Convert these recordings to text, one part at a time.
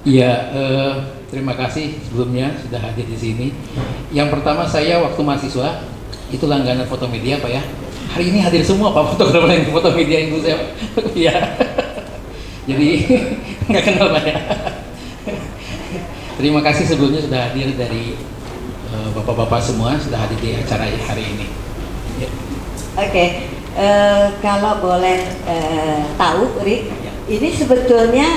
Iya, terima kasih sebelumnya sudah hadir di sini. Yang pertama saya waktu mahasiswa itu langganan Fotomedia Pak ya. Hari ini hadir semua Pak fotografer yang di Fotomedia itu saya. Iya. Jadi nggak kenal Pak ya. Terima kasih sebelumnya sudah hadir dari bapak-bapak semua sudah hadir di acara hari ini. Ya. Oke, kalau boleh tahu, Rik, Ya. ini sebetulnya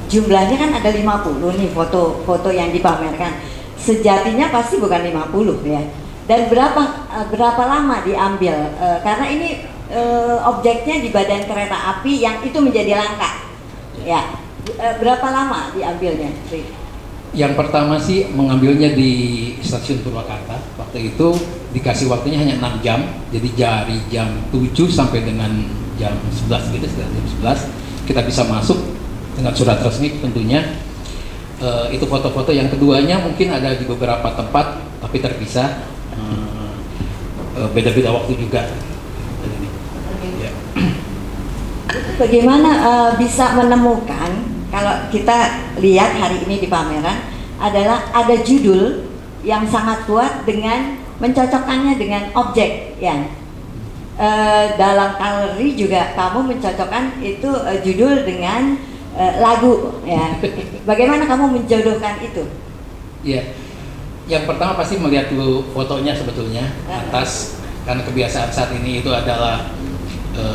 jumlahnya kan ada 50 nih foto-foto yang dipamerkan. Sejatinya pasti bukan 50 ya. Dan berapa lama diambil? Karena ini objeknya di badan kereta api yang itu menjadi langka. Ya, berapa lama diambilnya, Rik? Yang pertama sih mengambilnya di stasiun Purwakarta. Waktu itu dikasih waktunya hanya 6 jam. Jadi dari jam 7 sampai dengan jam 11 gitu, sekitar jam 11 kita bisa masuk dengan surat resmi tentunya. Itu foto-foto. Yang keduanya mungkin ada di beberapa tempat tapi terpisah. Beda-beda waktu juga. Ya. Bagaimana bisa menemukan, kalau kita lihat hari ini di pameran adalah ada judul yang sangat kuat dengan mencocokkannya dengan objek ya. Dalam galeri juga kamu mencocokkan itu judul dengan lagu ya. Bagaimana kamu menjodohkan itu? Iya. Yang pertama pasti melihat dulu fotonya sebetulnya atas, karena kebiasaan saat ini itu adalah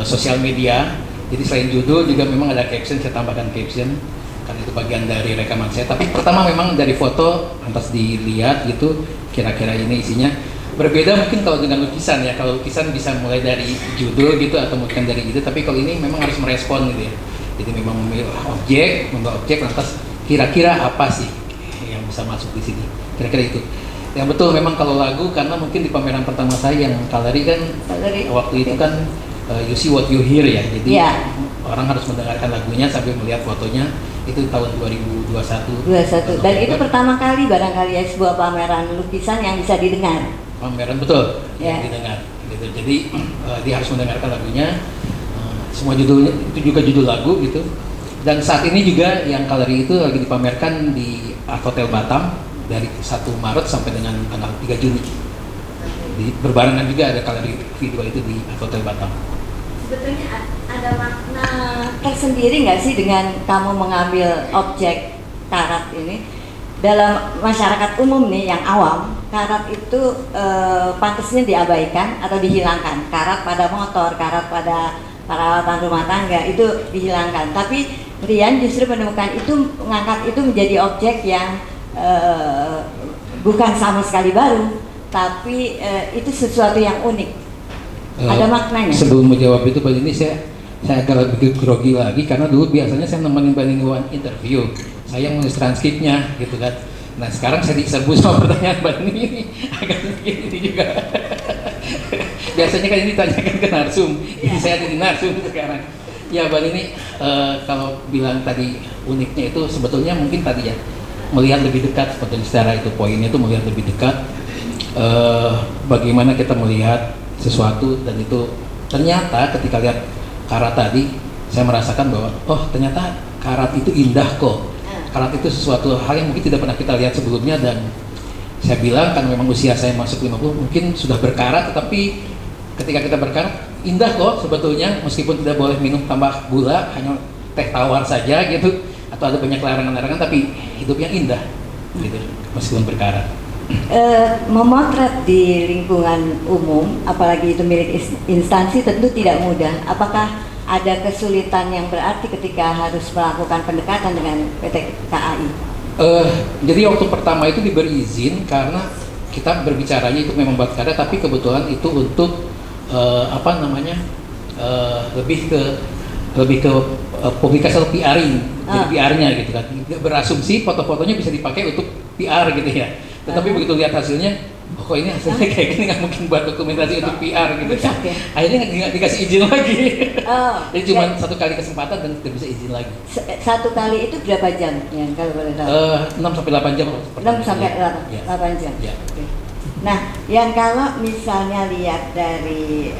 sosial media. Jadi selain judul juga memang ada caption, saya tambahkan caption karena itu bagian dari rekaman saya. Tapi pertama memang dari foto lantas dilihat gitu kira-kira ini isinya. Berbeda mungkin kalau dengan lukisan ya. Kalau lukisan bisa mulai dari judul gitu atau mungkin dari itu, tapi kalau ini memang harus merespon gitu ya. Jadi memang memilih objek lantas kira-kira apa sih yang bisa masuk di sini. Kira-kira itu. Yang betul memang kalau lagu, karena mungkin di pameran pertama saya yang galeri kan waktu itu kan you see what you hear ya. Jadi orang harus mendengarkan lagunya sambil melihat fotonya. Itu tahun 2021. Dan itu pertama kali barangkali ya sebuah pameran lukisan yang bisa didengar. Pameran betul yang didengar. Gitu. Jadi dia harus mendengarkan lagunya. Semua judulnya itu juga judul lagu gitu. Dan saat ini juga yang galeri itu lagi dipamerkan di Art Hotel Batam dari 1 Maret sampai dengan tanggal 3 Juni. Jadi berbarengan juga ada galeri video itu di Art Hotel Batam. Sebetulnya ada makna tersendiri nggak sih dengan kamu mengambil objek karat ini? Dalam masyarakat umum nih yang awam, karat itu pantasnya diabaikan atau dihilangkan. Karat pada motor, karat pada peralatan rumah tangga itu dihilangkan. Tapi Rian justru menemukan itu, mengangkat itu menjadi objek yang bukan sama sekali baru, tapi itu sesuatu yang unik. Ada maknanya. Sebelum menjawab itu Pak ini saya agak lebih grogi lagi karena dulu biasanya saya nemenin Mbak Ningguan interview, saya menulis transkripnya gitu kan. Nah sekarang saya diserbu sama pertanyaan Mbak ini agak sedikit ini juga. Biasanya kan ini ditanyakan ke narsum, ini saya jadi narsum sekarang. Ya Mbak ini kalau bilang tadi uniknya itu sebetulnya mungkin tadi ya melihat lebih dekat sebetulnya secara itu poinnya itu melihat lebih dekat bagaimana kita melihat sesuatu, dan itu ternyata ketika lihat karat tadi saya merasakan bahwa oh ternyata karat itu indah kok. Karat itu sesuatu hal yang mungkin tidak pernah kita lihat sebelumnya, dan saya bilang kan memang usia saya masuk 50 mungkin sudah berkarat, tetapi ketika kita berkarat indah kok sebetulnya, meskipun tidak boleh minum tambah gula, hanya teh tawar saja gitu, atau ada banyak larangan-larangan, tapi hidupnya indah gitu meskipun berkarat. Memotret di lingkungan umum, apalagi itu milik instansi, tentu tidak mudah. Apakah ada kesulitan yang berarti ketika harus melakukan pendekatan dengan PT KAI? Jadi waktu pertama itu diberi izin karena kita berbicaranya itu memang buat karya, tapi kebetulan itu untuk lebih ke publikasi atau PR-ing, jadi PR-nya gitu kan. Berasumsi foto-fotonya bisa dipakai untuk PR gitu ya. Tetapi begitu lihat hasilnya, oh kok ini hasilnya kayak gini, nggak mungkin buat dokumentasi untuk PR gitu. Akhirnya nggak dikasih izin lagi. Jadi cuma 1 kali kesempatan dan tidak bisa izin lagi. 1 kali itu berapa jam ya kalau boleh tahu? 6 sampai 8 jam. 6 sampai 8 jam. Ya. Okay. Nah, yang kalau misalnya lihat dari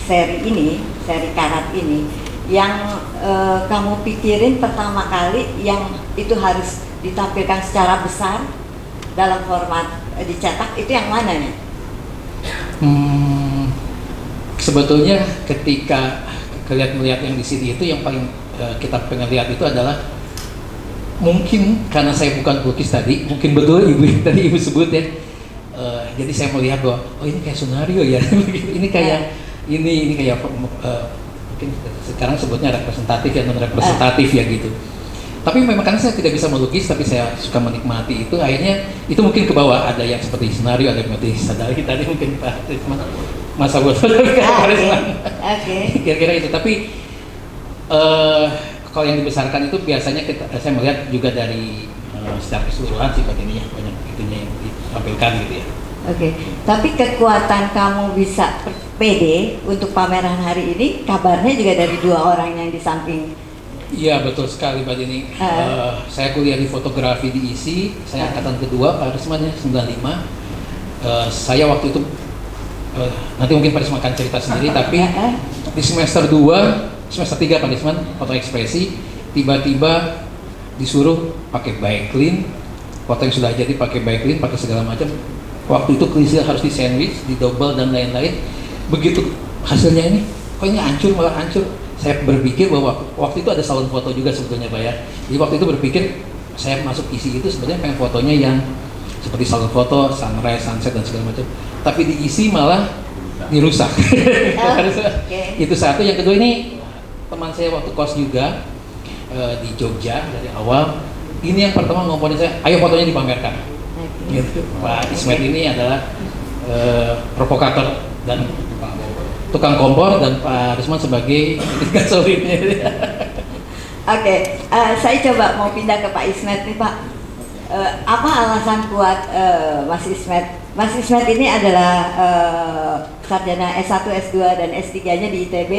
seri karat ini, yang kamu pikirin pertama kali yang itu harus ditampilkan secara besar dalam format dicetak, itu yang mana nih? Sebetulnya ketika melihat yang di sini itu yang paling kita pengen lihat itu adalah, mungkin karena saya bukan pelukis tadi, mungkin betul tadi ibu sebut ya, jadi saya melihat bahwa oh ini kayak skenario ya, ini kayak ini kayak mungkin sekarang sebutnya representatif ya, non representatif ya gitu. Tapi memang karena saya tidak bisa melukis, tapi saya suka menikmati itu, akhirnya itu mungkin ke bawah, ada yang seperti skenario, ada yang seperti sadari tadi mungkin Pak masa buat kira-kira itu. Tapi kalau yang dibesarkan itu biasanya saya melihat juga dari secara keseluruhan sifat ini ya, banyak itunya yang ditampilkan gitu ya. Tapi kekuatan kamu bisa pede untuk pameran hari ini, kabarnya juga dari dua orang yang di samping. Iya betul sekali Mbak Dini. Saya kuliah di fotografi di ISI, saya angkatan kedua, Pak Risman ya, 95. Saya waktu itu, nanti mungkin Pak Risman akan cerita sendiri, tapi di semester 2, semester 3 Pak Risman, foto ekspresi, tiba-tiba disuruh pakai backlink, foto yang sudah jadi pakai backlink, pakai segala macam. Waktu itu klise harus di sandwich, di double dan lain-lain. Begitu hasilnya ini, kok ini hancur, malah hancur. Saya berpikir bahwa waktu itu ada salon foto juga sebetulnya Pak ya. Jadi waktu itu berpikir saya masuk isi itu sebenarnya pengen fotonya yang seperti salon foto, sunrise, sunset dan segala macam. Tapi di isi malah dirusak. Itu satu. Yang kedua ini teman saya waktu kos juga di Jogja dari awal. Ini yang pertama ngomongin saya, ayo fotonya dipamerkan. Gitu. Pak Ismet ini adalah provokator dan tukang kompor, dan Pak Risman sebagai gasolinnya. Saya coba mau pindah ke Pak Ismet nih Pak. Apa alasan kuat Mas Ismet? Mas Ismet ini adalah sarjana S1, S2 dan S3-nya di ITB,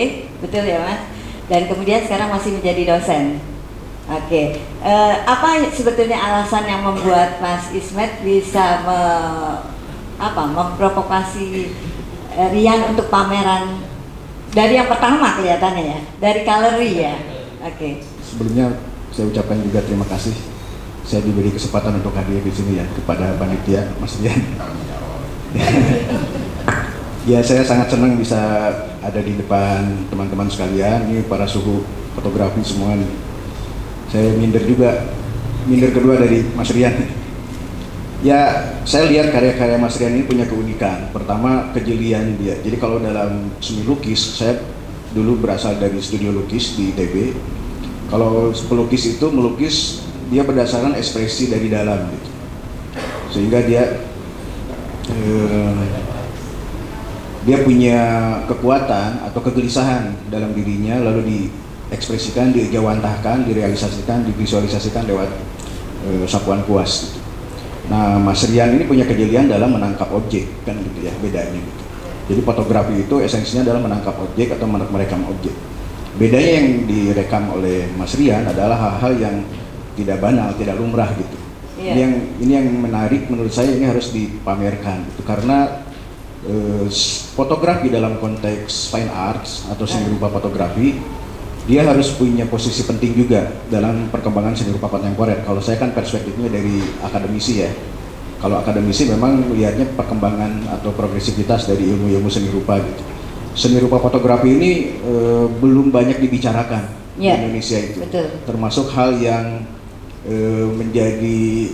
betul ya Mas? Dan kemudian sekarang masih menjadi dosen. Apa sebetulnya alasan yang membuat Mas Ismet bisa memprovokasi Rian untuk pameran dari yang pertama kelihatannya ya, dari galeri ya. Sebelumnya saya ucapkan juga terima kasih saya diberi kesempatan untuk hadir di sini ya, kepada panitia Mas Rian. Ya, saya sangat senang bisa ada di depan teman-teman sekalian, ini para suhu fotografi semua nih. Saya minder kedua dari Mas Rian. Ya, saya lihat karya-karya Mas Rian ini punya keunikan. Pertama, kejelian dia. Jadi kalau dalam seni lukis, saya dulu berasal dari studio lukis di ITB. Kalau pelukis itu melukis, dia berdasarkan ekspresi dari dalam gitu. Sehingga dia punya kekuatan atau kegelisahan dalam dirinya, lalu diekspresikan, dijawantahkan, direalisasikan, divisualisasikan lewat sapuan kuas gitu. Nah, Mas Rian ini punya kejelian dalam menangkap objek, kan gitu ya, bedanya gitu. Jadi fotografi itu esensinya adalah menangkap objek atau merekam objek. Bedanya yang direkam oleh Mas Rian adalah hal-hal yang tidak banal, tidak lumrah gitu. Ini yang menarik menurut saya, ini harus dipamerkan gitu. Karena fotografi dalam konteks fine arts atau seni rupa fotografi, dia harus punya posisi penting juga dalam perkembangan seni rupa kontemporer. Kalau saya kan perspektifnya dari akademisi ya. Kalau akademisi memang melihatnya perkembangan atau progresivitas dari ilmu-ilmu seni rupa gitu. Seni rupa fotografi ini belum banyak dibicarakan di Indonesia itu. Betul. Termasuk hal yang menjadi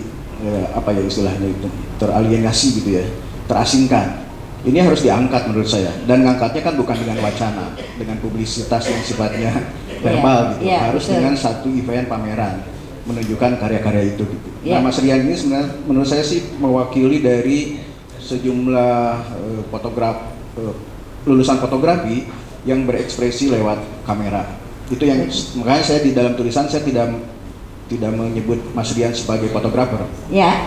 apa ya istilahnya itu, teralienasi gitu ya, terasingkan. Ini harus diangkat menurut saya, dan ngangkatnya kan bukan dengan wacana, dengan publisitas yang sifatnya verbal gitu, harus betul. Dengan satu event pameran menunjukkan karya-karya itu gitu. Nah, Mas Rian ini sebenarnya menurut saya sih mewakili dari sejumlah lulusan fotografi yang berekspresi lewat kamera. Itu yang makanya saya di dalam tulisan saya tidak menyebut Mas Rian sebagai fotografer,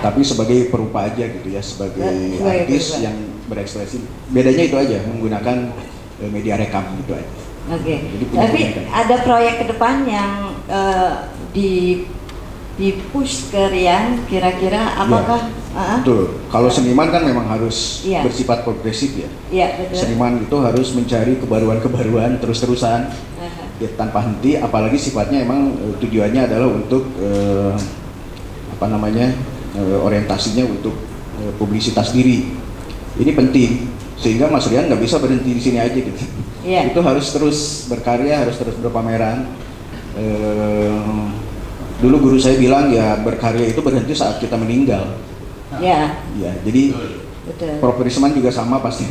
tapi sebagai perupa aja gitu ya, sebagai artis yang berekspresi. Bedanya itu aja, menggunakan media rekam gitu aja. Tapi ada proyek ke depan yang di push ke Rian, kira-kira apakah? Betul. Kalau seniman kan memang harus bersifat progresif ya. Betul. Seniman itu harus mencari kebaruan-kebaruan terus-terusan. ya, tanpa henti, apalagi sifatnya emang tujuannya adalah untuk orientasinya untuk publisitas diri. Ini penting sehingga Mas Rian nggak bisa berhenti di sini aja gitu. Iya. Itu harus terus berkarya, harus terus berpameran. Dulu guru saya bilang ya berkarya itu berhenti saat kita meninggal. Iya. Ya, jadi Betul. Prof. Risman juga sama pasti.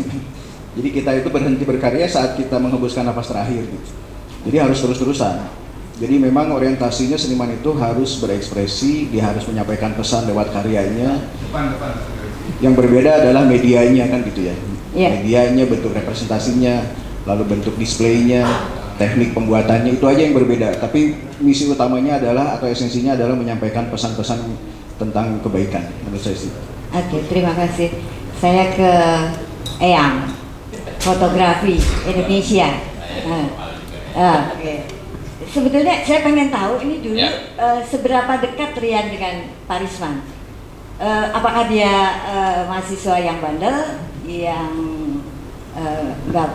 Jadi kita itu berhenti berkarya saat kita menghembuskan napas terakhir gitu. Jadi harus terus-terusan. Jadi memang orientasinya seniman itu harus berekspresi, dia harus menyampaikan pesan lewat karyanya. Yang berbeda adalah medianya kan gitu ya. Yeah. Medianya, bentuk representasinya, lalu bentuk displaynya, teknik pembuatannya, itu aja yang berbeda. Tapi misi utamanya adalah atau esensinya adalah menyampaikan pesan-pesan tentang kebaikan menurut saya sih. Oke, terima kasih. Saya ke Eyang, fotografi Indonesia. Oke. Sebetulnya saya pengen tahu ini dulu seberapa dekat Rian dengan Pak Risman. Apakah dia mahasiswa yang bandel, yang nggak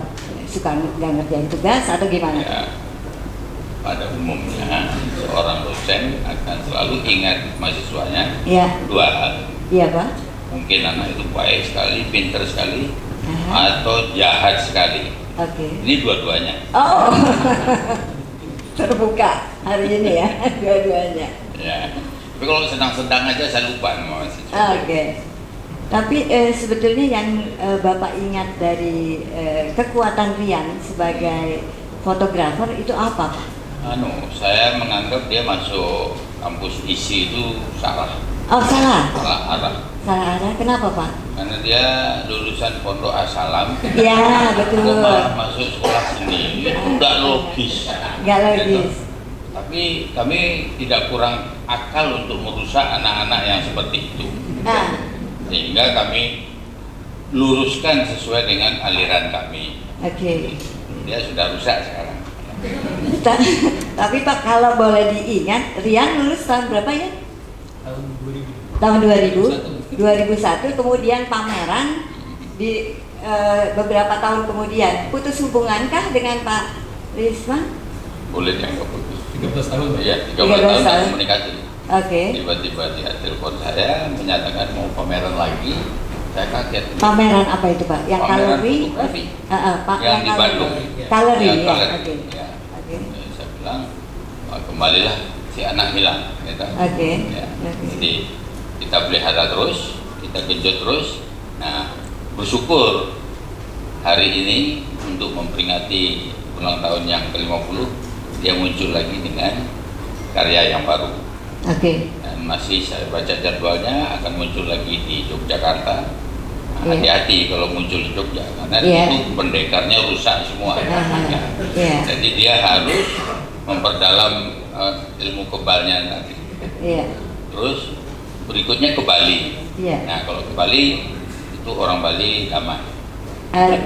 suka nggak ngerjain tugas atau gimana? Ya, pada umumnya seorang dosen akan selalu ingat mahasiswanya Iya. dua hal. Iya, Pak. Mungkin anak itu baik sekali, pinter sekali, atau jahat sekali. Oke. Ini dua-duanya. Oh, terbuka hari ini ya, dua-duanya. Ya. Tapi kalau sedang-sedang aja saya lupa sama mahasiswa. Oke. Tapi sebetulnya yang Bapak ingat dari kekuatan Rian sebagai fotografer itu apa, Pak? Saya menganggap dia masuk kampus ISI itu salah. Oh, salah. Salah arah. Salah arah. Kenapa, Pak? Karena dia lulusan Pondok Asalam. Ya, betul. Kok malah masuk sekolah seni. Itu nggak logis. Nggak logis. Tapi kami tidak kurang akal untuk merusak anak-anak yang seperti itu. Sehingga kami luruskan sesuai dengan aliran kami. Oke. Dia sudah rusak sekarang. Tapi Pak, kalau boleh diingat, Rian lulus tahun berapa ya? Tahun 2000. 2001, kemudian pameran di beberapa tahun kemudian. Putus hubungankah dengan Pak Risman? Boleh dianggap putus. 13 tahun. Iya, 13 13 tahun tahun. komunikasi. Oke. Tiba-tiba dia telepon saya menyatakan mau pameran lagi. Saya kaget. Pameran apa itu, Pak? Yang Pameran galeri? fotografi. Pak, Yang di Bandung. Galeri Yang ya. galeri. Oke. Ya. Oke. Saya bilang kembalilah si anak hilang. Gitu. Oke. Ya. Oke. Jadi kita pelihara terus, kita genjot terus. Nah, bersyukur hari ini untuk memperingati ulang tahun yang ke-50 dia muncul lagi dengan karya yang baru. Oke. Dan masih saya baca jadwalnya akan muncul lagi di Yogyakarta. Iya. Hati-hati kalau muncul di Jogja karena Iya. itu pendekarnya rusak semua. Iya. Jadi dia harus memperdalam ilmu kebalnya nanti. Iya. Terus berikutnya ke Bali. Iya. Nah kalau ke Bali itu orang Bali damai.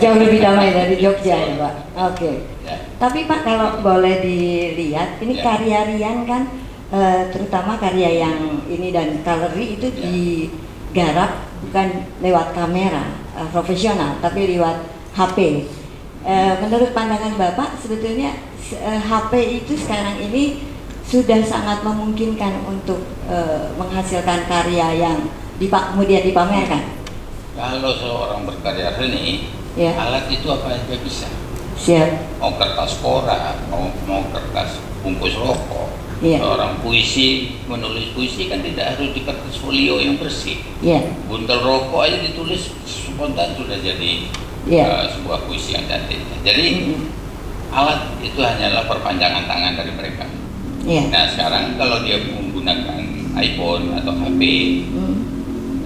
Jauh lebih damai dari Jogja ya, Pak. Oke. Ya. Tapi Pak, kalau boleh dilihat, ini Ya. karya Rian kan, terutama karya yang ini dan galeri itu Ya. digarap bukan lewat kamera profesional, tapi lewat HP. Menurut pandangan Bapak, sebetulnya HP itu sekarang ini sudah sangat memungkinkan untuk menghasilkan karya yang kemudian dipamerkan. Kalau seorang berkarya seni, Ya. alat itu apa aja bisa. Siap. Mau kertas koran, mau kertas bungkus rokok. Iya. Seorang puisi, menulis puisi kan tidak harus di kertas folio yang bersih. Iya. Buntel rokok aja ditulis spontan sudah jadi Iya. sebuah puisi yang cantik. Jadi alat itu hanyalah perpanjangan tangan dari mereka. Iya. Nah sekarang kalau dia menggunakan iPhone atau HP,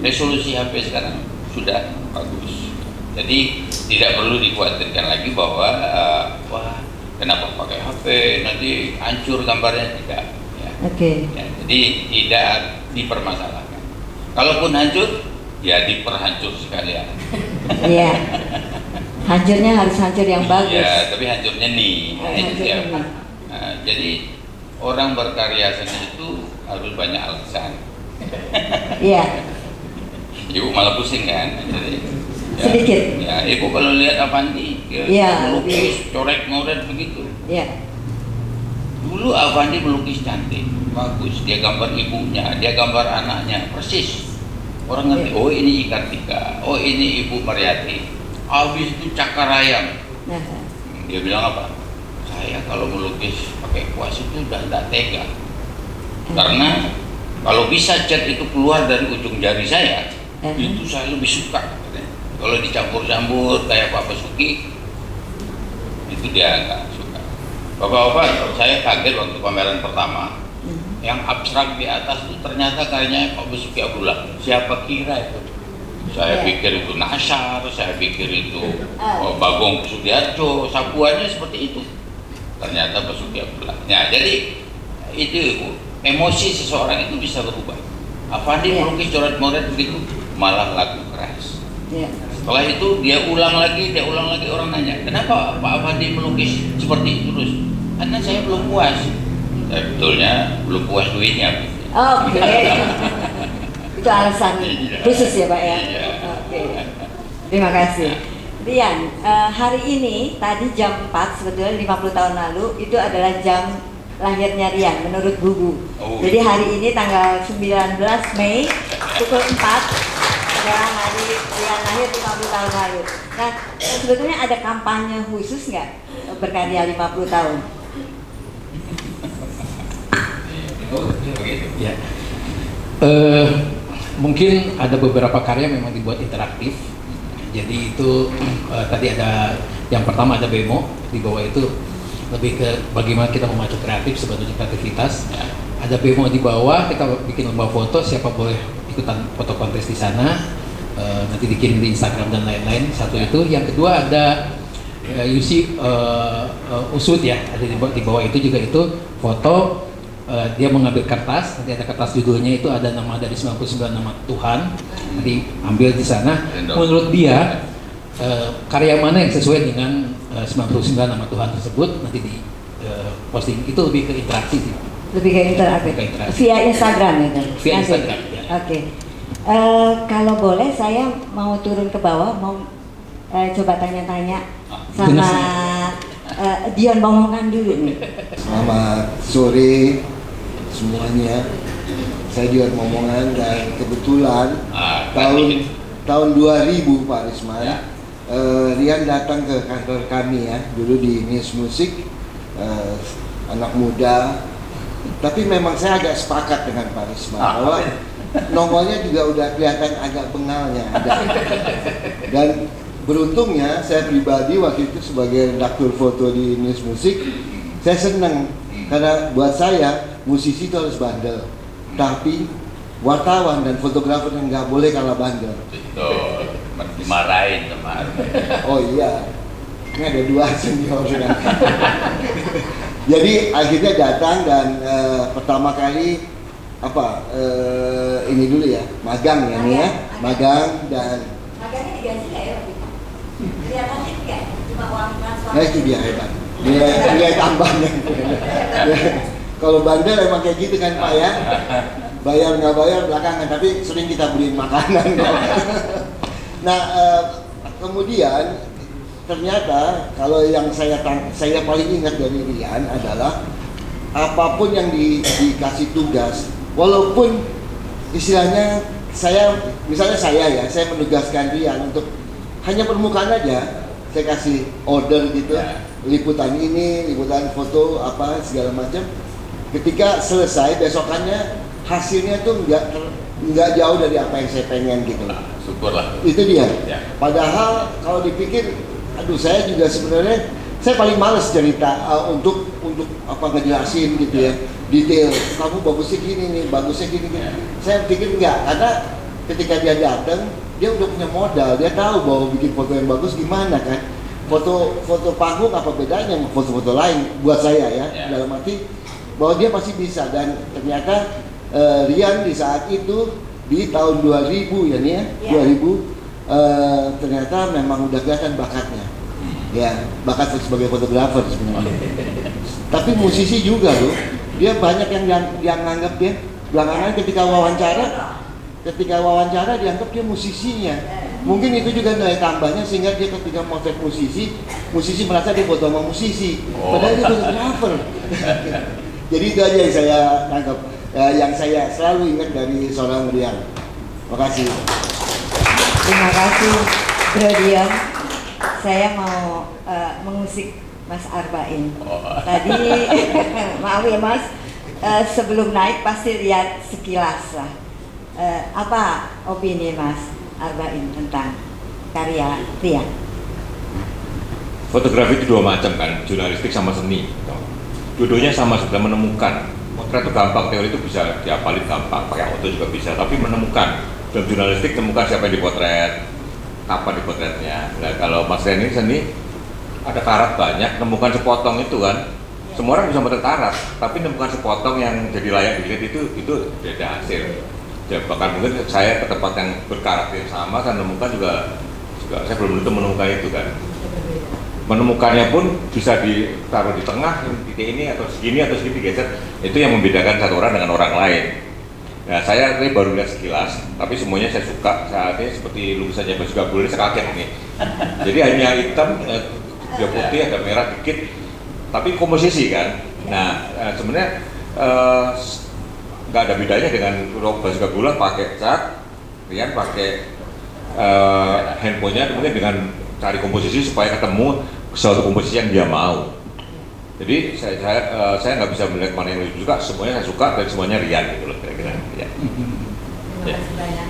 resolusi HP sekarang sudah bagus. Jadi tidak perlu dikhawatirkan lagi bahwa wah kenapa pakai HP nanti hancur gambarnya, tidak. Ya. Oke. Ya, jadi tidak dipermasalahkan. Kalaupun hancur, ya diperhancur sekalian. Iya. Hancurnya harus hancur yang bagus. Ya, tapi hancurnya nih. Hancurnya nih. Nah, jadi orang berkarya seni itu harus banyak alasan. Iya. Ibu malah pusing kan? Jadi, Sedikit. Ya, ibu kalau lihat Avanti, Iya, melukis, coret-ngoret begitu. Iya. Dulu Avandi melukis cantik, bagus. Dia gambar ibunya, dia gambar anaknya, persis. Orang ngerti, oh ini Kartika, oh ini Ibu Mariati. Habis itu Cakarayam. Dia bilang apa? Saya kalau melukis pakai kuas itu udah tidak tega. Karena kalau bisa cat itu keluar dari ujung jari saya, itu saya lebih suka. Kalau dicampur-campur kayak Pak Basuki, itu dia nggak suka. Bapak-bapak, saya kaget waktu pameran pertama. Yang abstrak di atas itu ternyata karyanya Pak Basuki Abdullah. Siapa kira itu? Saya pikir itu Nasar, saya pikir itu Bagong Sudiarjo, sapuannya seperti itu. Ternyata Basuki Abdullah. Nah, jadi itu emosi seseorang itu bisa berubah. Avandi melukis coret-moret begitu, malah lagu keras. Setelah itu dia ulang lagi, orang nanya, kenapa Pak Avandi melukis seperti itu terus? Karena saya belum puas. Sebetulnya belum puas duitnya. Oke. Itu alasan khusus ya Pak ya. Oke. Terima kasih. Rian, hari ini tadi jam 4 sebetulnya 50 tahun lalu itu adalah jam lahirnya Rian menurut Bubu. Jadi hari ini tanggal 19 Mei pukul 4 adalah hari Rian lahir 50 tahun lalu. Nah, sebetulnya ada kampanye khusus nggak berkarya 50 tahun? Ya. Mungkin ada beberapa karya memang dibuat interaktif. Jadi itu tadi ada yang pertama ada bemo, di bawah itu lebih ke bagaimana kita memacu kreatif, sebetulnya kreativitas. Ada bemo di bawah, kita bikin lomba foto, siapa boleh ikutan foto kontes di sana. Nanti dikirim di Instagram dan lain-lain. Satu itu. Yang kedua ada usut ya, ada di bawah itu juga itu foto. Dia mengambil kertas, nanti ada kertas judulnya itu ada nama dari 99 nama Tuhan, nanti ambil di sana. Menurut dia karya mana yang sesuai dengan 99 nama Tuhan tersebut nanti di posting. Itu lebih ke interaksi sih. Lebih ke interaksi. Via Instagram ya kan? Via Instagram. Ya. Oke. Kalau boleh saya mau turun ke bawah, mau coba tanya-tanya sama Dion Momongan dulu nih. Selamat sore semuanya. Saya Dion Momongan dan kebetulan tahun 2000 Pak Risman, Rian datang ke kantor kami ya, dulu di News Music, anak muda. Tapi memang saya agak sepakat dengan Pak Risman bahwa nongolnya juga udah kelihatan agak bengalnya ada. Dan beruntungnya saya pribadi waktu itu sebagai redaktur foto di News Music, saya senang karena buat saya musisi itu harus bandel, tapi wartawan dan fotografer yang nggak boleh kalah bandel. Betul, dimarahin teman. Oh iya, ini ada dua senior. Jadi akhirnya datang dan pertama kali ini dulu ya, magang ya nih ya, magang dan. Magangnya digaji nggak ya? Kelihatannya enggak, cuma uang transfer. Nah itu dia hebat, nilai tambahnya. Kalau bandel emang kayak gitu kan Pak ya, bayar nggak bayar belakangan, tapi sering kita beliin makanan. Nah kemudian ternyata kalau yang saya paling ingat dari Rian adalah apapun yang dikasih tugas, walaupun istilahnya misalnya saya menugaskan Rian untuk hanya permukaan aja, saya kasih order gitu, liputan ini, liputan foto apa segala macam. Ketika selesai besokannya hasilnya tuh nggak jauh dari apa yang saya pengen gitu. Syukurlah. Itu dia. Ya. Padahal kalau dipikir, aduh saya juga sebenarnya saya paling males cerita untuk ngejelasin gitu ya, detail. Kamu bagusnya gini nih, bagusnya gini. Saya pikir enggak, karena ketika dia datang dia udah punya modal, dia tahu bahwa bikin foto yang bagus gimana kan. Foto panggung apa bedanya sama foto-foto lain buat saya ya. Dalam arti bahwa dia pasti bisa, dan ternyata Rian di saat itu di tahun 2000 ya nih ya, 2000 ternyata memang udah kelihatan bakatnya. Ya, bakat sebagai fotografer sebenarnya. Tapi musisi juga loh. Dia banyak yang nganggap dia belakangan ketika wawancara dianggap dia musisinya. Mungkin itu juga nilai tambahnya sehingga dia ketika motret musisi merasa dia foto sama musisi, padahal dia fotografer. Jadi itu aja yang saya tangkap, yang saya selalu ingat dari seorang Rian. Terima kasih. Terima kasih, Bro Dion. Saya mau mengusik Mas Arbain. Tadi, maaf ya Mas, sebelum naik pasti lihat sekilas lah. Apa opini Mas Arbain tentang karya Rian? Fotografi itu dua macam kan, jurnalistik sama seni. Dua-duanya sama, sudah menemukan. Potret itu gampang, teori itu bisa diapalin gampang, pakai foto juga bisa, tapi menemukan. Dalam jurnalistik temukan siapa yang dipotret, kapan dipotretnya. Nah, kalau Mas Rian ini seni, ada karat banyak, nemukan sepotong itu kan. Semua orang bisa motret karat, tapi nemukan sepotong yang jadi layak dilihat itu beda hasil. Ya, bahkan mungkin saya ke tempat yang berkarakter yang sama, saya menemukan juga saya belum tentu menemukan itu kan. Menemukannya pun bisa ditaruh di tengah, titik ini atau segini digeser. Itu yang membedakan satu orang dengan orang lain. Nah, saya tadi baru lihat sekilas, tapi semuanya saya suka. Saatnya seperti lukisannya Basuki Abdul ini, saya kaget nih. Jadi hanya hitam, dia putih, ada merah dikit, tapi komposisi kan. Nah, sebenarnya nggak ada bedanya dengan Basuki Abdul pakai cat, Rian pakai handphonenya, mungkin dengan cari komposisi supaya ketemu suatu komposisi yang dia mau. Jadi saya nggak bisa melihat mana yang lebih suka, semuanya saya suka dan semuanya Rian gitu loh kira-kira. Ya. Ya.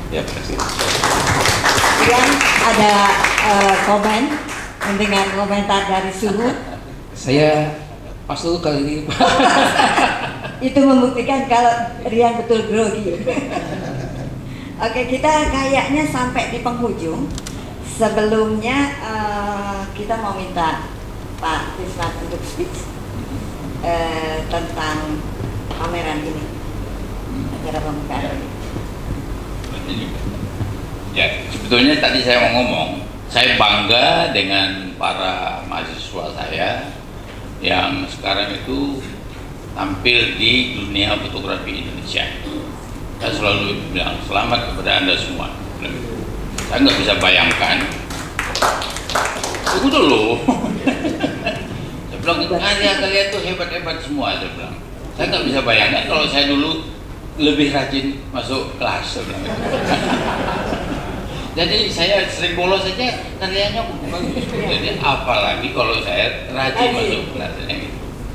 Ya, terima kasih. Rian ada komen dengan komentar dari Suhu. Saya pas dulu kali ini. Itu membuktikan kalau Rian betul grogi. Oke, kita kayaknya sampai di penghujung. Sebelumnya kita mau minta Pak Tismat untuk speech tentang pameran ini, acara pembukaan ini. Ya, sebetulnya tadi saya mau ngomong, saya bangga dengan para mahasiswa saya yang sekarang itu tampil di dunia fotografi Indonesia. Saya selalu bilang selamat kepada Anda semua. Saya nggak bisa bayangkan. Tunggu dulu. Saya bilang karya-karya itu hebat-hebat semua. Saya bilang. Saya nggak bisa bayangkan kalau saya dulu lebih rajin masuk kelas. Saya bilang. Jadi saya sering bolos saja karyanya bagus. Jadi apalagi kalau saya rajin masuk kelas.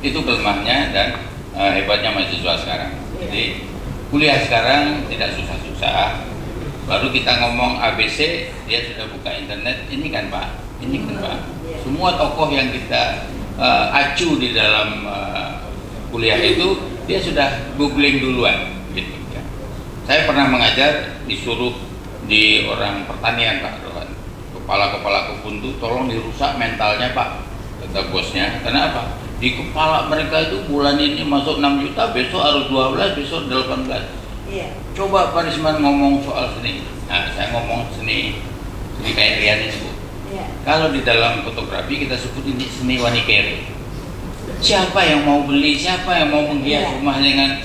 Itu kelemahannya dan hebatnya mahasiswa sekarang. Jadi kuliah sekarang tidak susah-susah. Baru kita ngomong ABC, dia sudah buka internet. Ini kan Pak, semua tokoh yang kita acu di dalam kuliah itu, dia sudah googling duluan. Gitu, ya. Saya pernah mengajar, disuruh di orang pertanian Pak, kepala-kepala kebun itu tolong dirusak mentalnya Pak, kata bosnya. Kenapa? Di kepala mereka itu bulan ini masuk 6 juta, besok harus 12, besok 18. Iya. Coba Pak Risman ngomong soal seni. Nah, saya ngomong seni kayak Rian ini Bu. Iya. Kalau di dalam fotografi kita sebut ini seni wanikere. Siapa yang mau beli, siapa yang mau menghias rumah dengan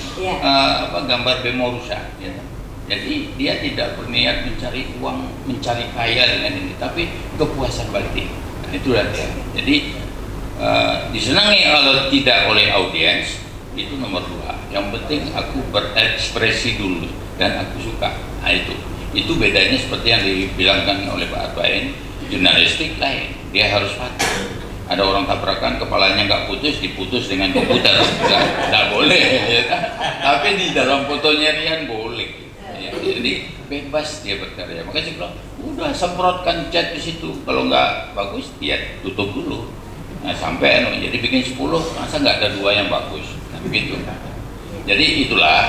gambar bemo rusak. Ya. Jadi dia tidak berniat mencari uang, mencari kaya dengan ini, tapi kepuasan batin. Nah, itulah dia. Jadi disenangi kalau tidak oleh audiens itu nomor 2. Yang penting aku berekspresi dulu dan aku suka. Nah itu bedanya seperti yang dibilangkan oleh Pak Arbain. Jurnalistik lain, dia harus patuh. Ada orang tabrakan kepalanya nggak putus, diputus dengan komputer, nggak boleh. Ya. Tapi di dalam fotonya Rian boleh. Ya. Jadi bebas dia berkarya. Makanya saya bilang, udah semprotkan cat di situ. Kalau nggak bagus, dia tutup dulu. Nah, sampai jadi bikin 10, masa nggak ada 2 yang bagus. Nah, begitu. Jadi itulah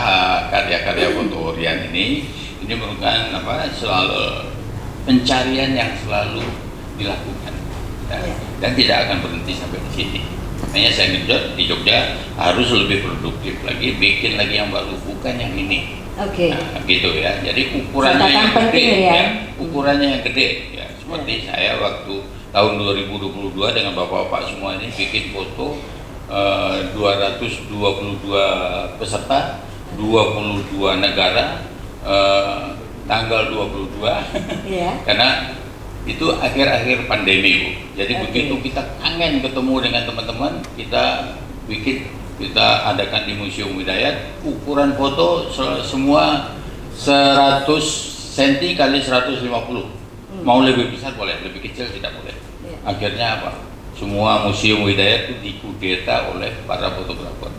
karya-karya foto Rian ini merupakan selalu pencarian yang selalu dilakukan dan tidak akan berhenti sampai di sini. Makanya saya di Jogja harus lebih produktif lagi, bikin lagi yang baru, bukan yang ini. Oke. Nah, gitu ya. Jadi ukurannya yang gede, ya. Ukurannya yang gede. Ya. Seperti saya waktu tahun 2022 dengan bapak-bapak semua ini bikin foto 222 peserta, 22 negara, tanggal 22 Iya. karena itu akhir-akhir pandemi Bu. Jadi Oke. begitu kita kangen ketemu dengan teman-teman, kita adakan di Museum Hidayat ukuran foto semua 100 cm kali 150. Mau lebih besar boleh, lebih kecil tidak boleh. Iya. Akhirnya apa? Semua Museum Hidayat itu dikudeta oleh para fotografer.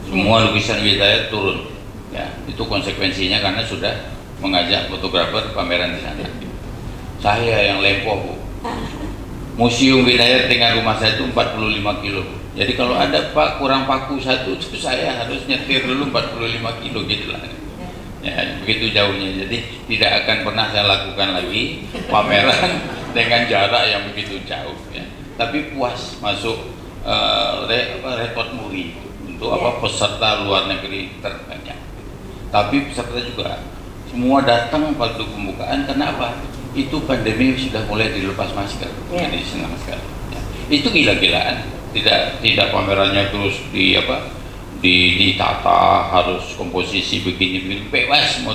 Semua lukisan Hidayat turun. Ya, itu konsekuensinya karena sudah mengajak fotografer pameran di sana. Saya yang lempoh Bu. Museum Hidayat dengan rumah saya itu 45 kilo. Jadi kalau ada Pak kurang paku satu itu saya harus nyetir dulu 45 kilo gitu lah. Ya, begitu jauhnya. Jadi tidak akan pernah saya lakukan lagi pameran dengan jarak yang begitu jauh. Ya. Tapi puas masuk rekod muri untuk apa peserta luar negeri terbanyak. Tapi peserta juga semua datang pada pembukaan. Kenapa? Itu pandemi sudah mulai dilepas masker. Jadi senang sekali. Ya. Itu gila-gilaan. Tidak pamerannya terus ditata harus komposisi begini bebas mau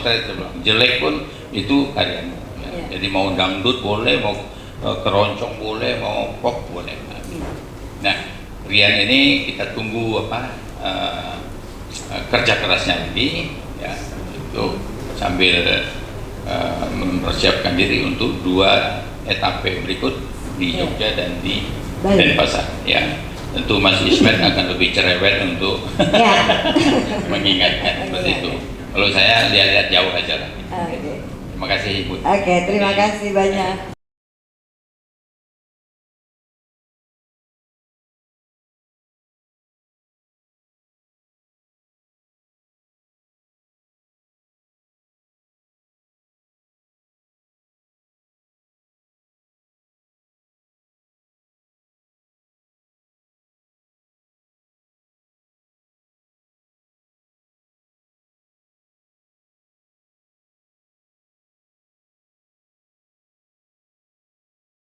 jelek pun itu karyamu ya. Jadi mau dangdut boleh, mau keroncong boleh, mau pop boleh. Nah Rian ini kita tunggu kerja kerasnya lagi ya, untuk sambil mempersiapkan diri untuk 2 etape berikut di Jogja dan di Denpasar ya. Tentu Mas Ismet akan lebih cerewet untuk mengingatkan seperti itu. Kalau saya lihat-lihat jauh aja lah. Terima kasih Ibu. Oke, terima kasih banyak.